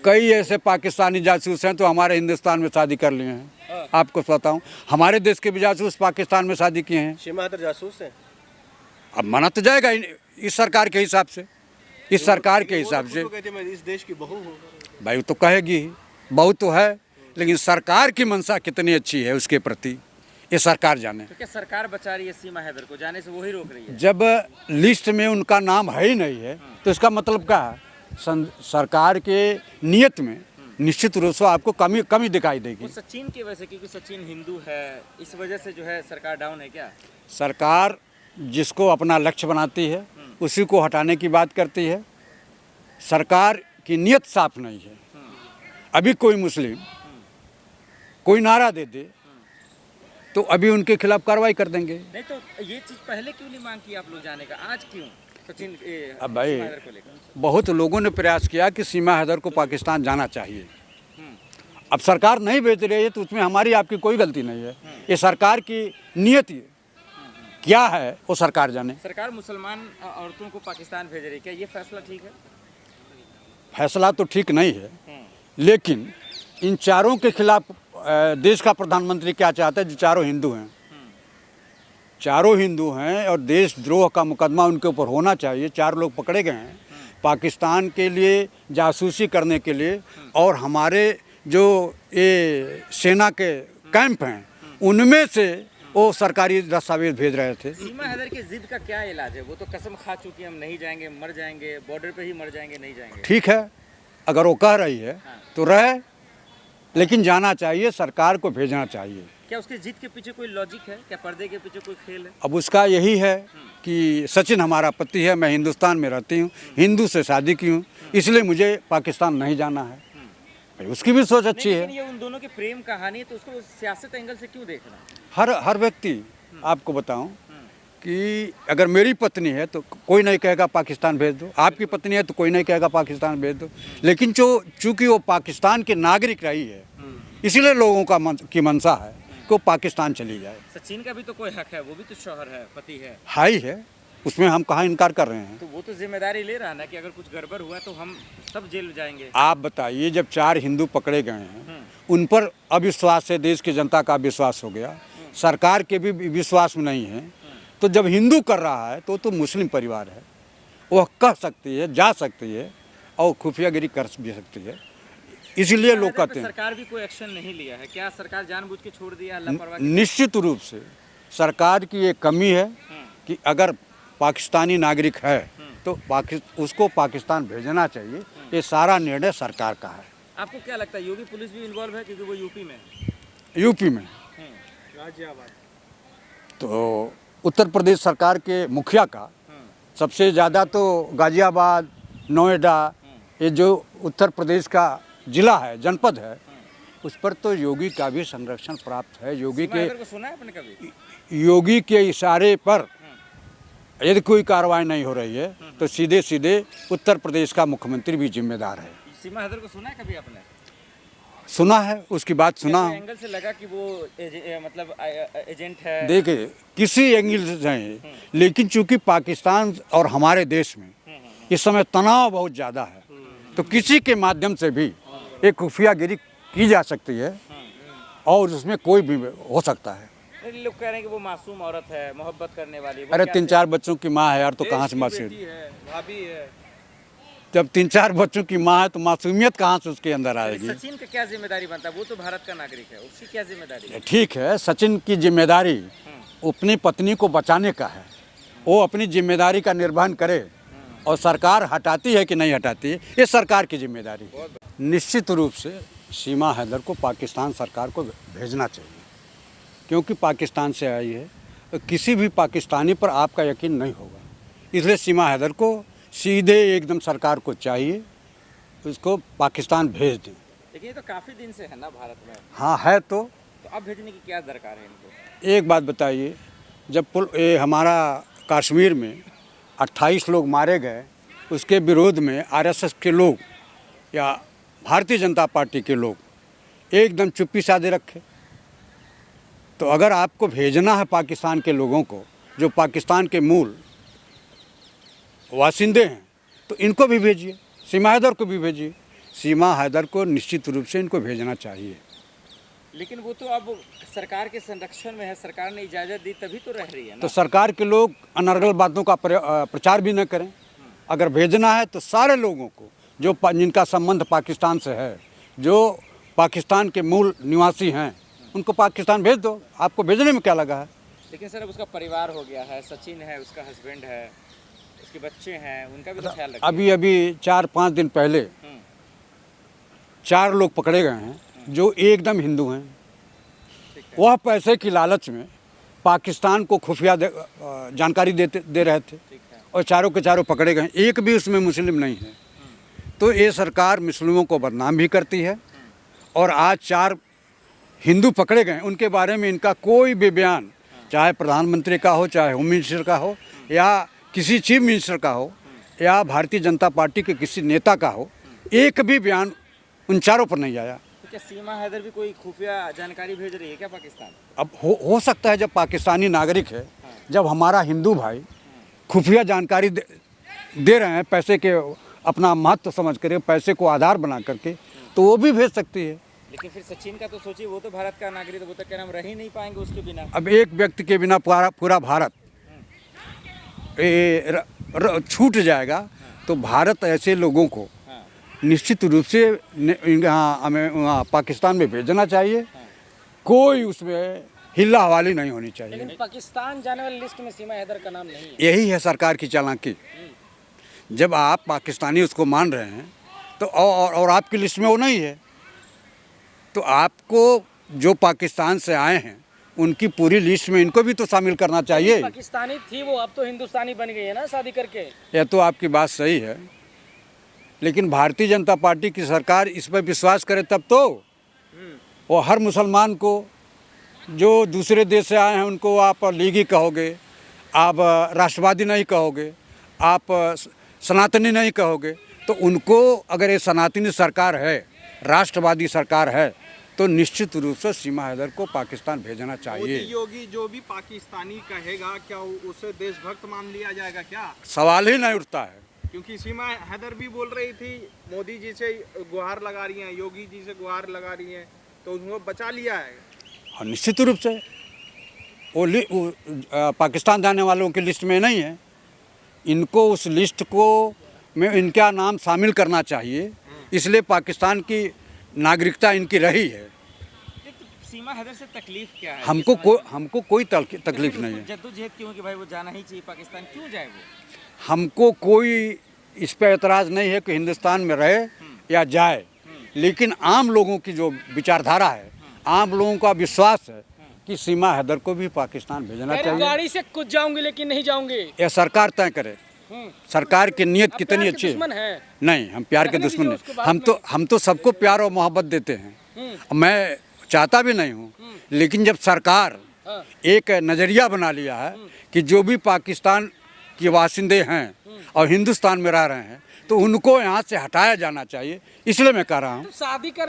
कई ऐसे पाकिस्तानी जासूस हैं तो हमारे हिंदुस्तान में शादी कर लिए हैं। आपको बताऊं, हमारे देश के भी जासूस पाकिस्तान में शादी किए हैं। सीमा हैदर जासूस हैं। अब माना तो जाएगा इस सरकार के हिसाब से, इस सरकार के हिसाब से। मैं इस देश की बहू हूँ। भाई वो तो कहेगी ही, बहू तो है, लेकिन सरकार की मंशा कितनी अच्छी है उसके प्रति ये सरकार जाने। तो क्या सरकार बचा रही है सीमा हैदर को, जाने से वही रोक रही है? जब लिस्ट में उनका नाम है ही नहीं है तो इसका मतलब क्या है? सरकार के नियत में निश्चित रूप से आपको कमी दिखाई देगी। वो सचिन की वजह से, क्योंकि सचिन हिंदू है, इस वजह से जो है सरकार डाउन है क्या? सरकार जिसको अपना लक्ष्य बनाती है उसी को हटाने की बात करती है। सरकार की नियत साफ नहीं है। अभी कोई मुस्लिम कोई नारा दे दे तो अभी उनके खिलाफ कार्रवाई कर देंगे। नहीं तो ये चीज पहले क्यों नहीं मांग की आप लोग जाने का, आज क्यों सचिन अब भाई सीमा हैदर को लेकर? बहुत लोगों ने प्रयास किया कि सीमा हैदर को पाकिस्तान जाना चाहिए। अब सरकार नहीं भेज रही है तो उसमें हमारी आपकी कोई गलती नहीं है। ये सरकार की नियत क्या है वो सरकार जाने। सरकार मुसलमान औरतों को पाकिस्तान भेज रही है, क्या ये फैसला ठीक है? फैसला तो ठीक नहीं है, लेकिन इन चारों के खिलाफ देश का प्रधानमंत्री क्या चाहता है? जो चारों हिंदू हैं, चारों हिंदू हैं और देशद्रोह का मुकदमा उनके ऊपर होना चाहिए। 4 लोग पकड़े गए हैं पाकिस्तान के लिए जासूसी करने के लिए, और हमारे जो ये सेना के कैंप हैं उनमें से वो सरकारी दस्तावेज भेज रहे थे। सीमा हैदर की जिद का क्या इलाज है? वो तो कसम खा चुकी है, हम नहीं जाएंगे, मर जाएंगे, बॉर्डर पे ही मर जाएंगे, नहीं जाएंगे। ठीक है, अगर वो कह रही है तो रहे, लेकिन जाना चाहिए, सरकार को भेजना चाहिए। क्या उसकी जिद के पीछे कोई लॉजिक है? क्या पर्दे के पीछे कोई खेल है? अब उसका यही है कि सचिन हमारा पति है, मैं हिंदुस्तान में रहती हूँ, हिंदू से शादी की हूँ, इसलिए मुझे पाकिस्तान नहीं जाना है। भाई उसकी भी सोच अच्छी है। ये उन दोनों की प्रेम कहानी है, तो उसको सियासत एंगल से क्यों देखना? हर व्यक्ति, आपको बताऊं कि अगर मेरी पत्नी है तो कोई नहीं कहेगा पाकिस्तान भेज दो, आपकी पत्नी है तो कोई नहीं कहेगा पाकिस्तान भेज दो, लेकिन चूंकि वो पाकिस्तान के नागरिक रही है इसीलिए लोगों की मंशा है कि वो पाकिस्तान चली जाए। सचिन का भी तो कोई हक है, वो भी तो शौहर है, पति है। हाई है, उसमें हम कहाँ इनकार कर रहे हैं। तो वो तो जिम्मेदारी ले रहा है ना कि अगर कुछ गड़बड़ हुआ तो हम सब जेल जाएंगे। आप बताइए, जब 4 हिंदू पकड़े गए हैं उन पर अविश्वास से देश की जनता का विश्वास हो गया, सरकार के भी विश्वास में नहीं है, तो जब हिंदू कर रहा है तो मुस्लिम परिवार है, वह कह सकती है, जा सकती है और खुफियागिरी कर भी सकती है, इसलिए लोग कहते हैं। सरकार भी कोई एक्शन नहीं लिया है क्या? सरकार जानबूझ के छोड़ दिया, लापरवाही? निश्चित निश्चित रूप से सरकार की ये कमी है कि अगर पाकिस्तानी नागरिक है तो उसको पाकिस्तान भेजना चाहिए। ये सारा निर्णय सरकार का है। आपको क्या लगता है योगी पुलिस भी इन्वॉल्व है, क्योंकि वो यूपी में गाजियाबाद, तो उत्तर प्रदेश सरकार के मुखिया का सबसे ज़्यादा तो गाजियाबाद, नोएडा, ये जो उत्तर प्रदेश का जिला है, जनपद है, उस पर तो योगी का भी संरक्षण प्राप्त है। योगी के इशारे पर यदि कोई कार्रवाई नहीं हो रही है तो सीधे सीधे उत्तर प्रदेश का मुख्यमंत्री भी जिम्मेदार है। सीमा हैदर को सुना है कभी आपने? सुना है, उसकी बात सुना है। एंगल से लगा कि वो मतलब एजेंट है? देखिए, किसी एंगल से नहीं, लेकिन चूंकि पाकिस्तान और हमारे देश में इस समय तनाव बहुत ज़्यादा है, तो किसी के माध्यम से भी एक खुफियागिरी की जा सकती है और उसमें कोई भी हो सकता है। लोग कह रहे हैं कि वो मासूम औरत है, मोहब्बत करने वाली। अरे 3-4 बच्चों की माँ है यार, तो कहाँ से मासूम है, भाभी है। जब 3-4 बच्चों की माँ है तो मासूमियत कहाँ से उसके अंदर आएगी? सचिन का क्या जिम्मेदारी बनता है? वो तो भारत का नागरिक है, उसकी क्या जिम्मेदारी है? ठीक है, सचिन की जिम्मेदारी अपनी पत्नी को बचाने का है, वो अपनी जिम्मेदारी का निर्वहन करे, और सरकार हटाती है कि नहीं हटाती है ये सरकार की जिम्मेदारी है। निश्चित रूप से सीमा हैदर को पाकिस्तान सरकार को भेजना चाहिए, क्योंकि पाकिस्तान से आई है, तो किसी भी पाकिस्तानी पर आपका यकीन नहीं होगा, इसलिए सीमा हैदर को सीधे एकदम सरकार को चाहिए उसको पाकिस्तान भेज दें। लेकिन ये तो काफ़ी दिन से है ना भारत में। हाँ है, तो अब भेजने की क्या दरकार है इनको? एक बात बताइए, जब हमारा कश्मीर में 28 लोग मारे गए, उसके विरोध में आरएसएस के लोग या भारतीय जनता पार्टी के लोग एकदम चुप्पी साधे रखे। तो अगर आपको भेजना है पाकिस्तान के लोगों को, जो पाकिस्तान के मूल वासिंदे हैं, तो इनको भी भेजिए, सीमा हैदर को भी भेजिए। सीमा हैदर को निश्चित रूप से इनको भेजना चाहिए। लेकिन वो तो अब सरकार के संरक्षण में है, सरकार ने इजाज़त दी तभी तो रह रही है ना। तो सरकार के लोग अनर्गल बातों का प्रचार भी न करें। अगर भेजना है तो सारे लोगों को जो जिनका संबंध पाकिस्तान से है, जो पाकिस्तान के मूल निवासी हैं, उनको पाकिस्तान भेज दो। आपको भेजने में क्या लगा है? लेकिन सर अब उसका परिवार हो गया है, सचिन है, उसका हस्बैंड है, उसके बच्चे हैं, उनका भी तो ख्याल रखिए। अभी 4-5 दिन पहले 4 लोग पकड़े गए हैं जो एकदम हिंदू हैं। वह पैसे की लालच में पाकिस्तान को खुफिया जानकारी दे रहे थे और चारों के चारों पकड़े गए। एक भी उसमें मुस्लिम नहीं है। तो ये सरकार मुस्लिमों को बदनाम भी करती है। और आज 4 हिंदू पकड़े गए, उनके बारे में इनका कोई भी बयान, चाहे प्रधानमंत्री का हो, चाहे होम मिनिस्टर का हो, या किसी चीफ मिनिस्टर का हो, या भारतीय जनता पार्टी के किसी नेता का हो, एक भी बयान उन चारों पर नहीं आया। तो क्या सीमा हैदर भी कोई खुफिया जानकारी भेज रही है क्या पाकिस्तान? अब हो सकता है, जब पाकिस्तानी नागरिक है, जब हमारा हिंदू भाई खुफिया जानकारी दे रहे हैं पैसे के, अपना महत्व समझ कर, पैसे को आधार बना करके, तो वो भी भेज सकती है। लेकिन फिर सचिन का तो सोचिए, वो तो भारत का नागरिक है, वो तो क्या हम रह ही नहीं पाएंगे उसके बिना। अब एक व्यक्ति के बिना पूरा भारत छूट जाएगा। तो भारत ऐसे लोगों को निश्चित रूप से यहाँ हमें वहाँ पाकिस्तान में भेजना चाहिए। कोई उसमें हिल्ला हवाली नहीं होनी चाहिए। लेकिन पाकिस्तान जाने वाली लिस्ट में सीमा हैदर का नाम नहीं है। यही है सरकार की चालाकी। जब आप पाकिस्तानी उसको मान रहे हैं तो और आपकी लिस्ट में वो नहीं है, तो आपको जो पाकिस्तान से आए हैं उनकी पूरी लिस्ट में इनको भी तो शामिल करना चाहिए। पाकिस्तानी थी वो, अब तो हिंदुस्तानी बन गई है ना शादी करके। यह तो आपकी बात सही है, लेकिन भारतीय जनता पार्टी की सरकार इस पर विश्वास करे तब तो। वो हर मुसलमान को, जो दूसरे देश से आए हैं, उनको आप लीगी कहोगे, आप राष्ट्रवादी नहीं कहोगे, आप सनातनी नहीं कहोगे, तो उनको अगर ये सनातनी सरकार है, राष्ट्रवादी सरकार है, तो निश्चित रूप से सीमा हैदर को पाकिस्तान भेजना चाहिए। मोदी योगी जो भी पाकिस्तानी कहेगा, क्या उसे देशभक्त मान लिया जाएगा क्या? सवाल ही नहीं उठता है। क्योंकि सीमा हैदर भी बोल रही थी, मोदी जी से गुहार लगा रही हैं, योगी जी से गुहार लगा रही हैं, तो उनको बचा लिया है। और निश्चित रूप से वो पाकिस्तान जाने वालों की लिस्ट में नहीं है। इनको उस लिस्ट को में इनका नाम शामिल करना चाहिए, इसलिए पाकिस्तान की नागरिकता इनकी रही है। सीमा हैदर से तकलीफ क्या है? हमको कोई तकलीफ नहीं है। जद्दोजहद क्यों कि भाई वो जाना ही चाहिए पाकिस्तान, क्यों जाए वो? हमको कोई इस पे एतराज़ नहीं है कि हिंदुस्तान में रहे या जाए, लेकिन आम लोगों की जो विचारधारा है, आम लोगों का विश्वास है कि सीमा हैदर को भी पाकिस्तान भेजना चाहिए। गाड़ी से कुछ जाऊंगे लेकिन नहीं जाऊंगे, यह सरकार तय करे। सरकार की नीयत कितनी अच्छी है। नहीं, हम प्यार के दुश्मन नहीं। हम तो सबको प्यार और मोहब्बत देते हैं। मैं चाहता भी नहीं हूँ, लेकिन जब सरकार एक नज़रिया बना लिया है कि जो भी पाकिस्तान के वासिंदे हैं और हिंदुस्तान में रह रहे हैं, तो उनको यहाँ से हटाया जाना चाहिए, इसलिए मैं कह रहा हूँ। शादी कर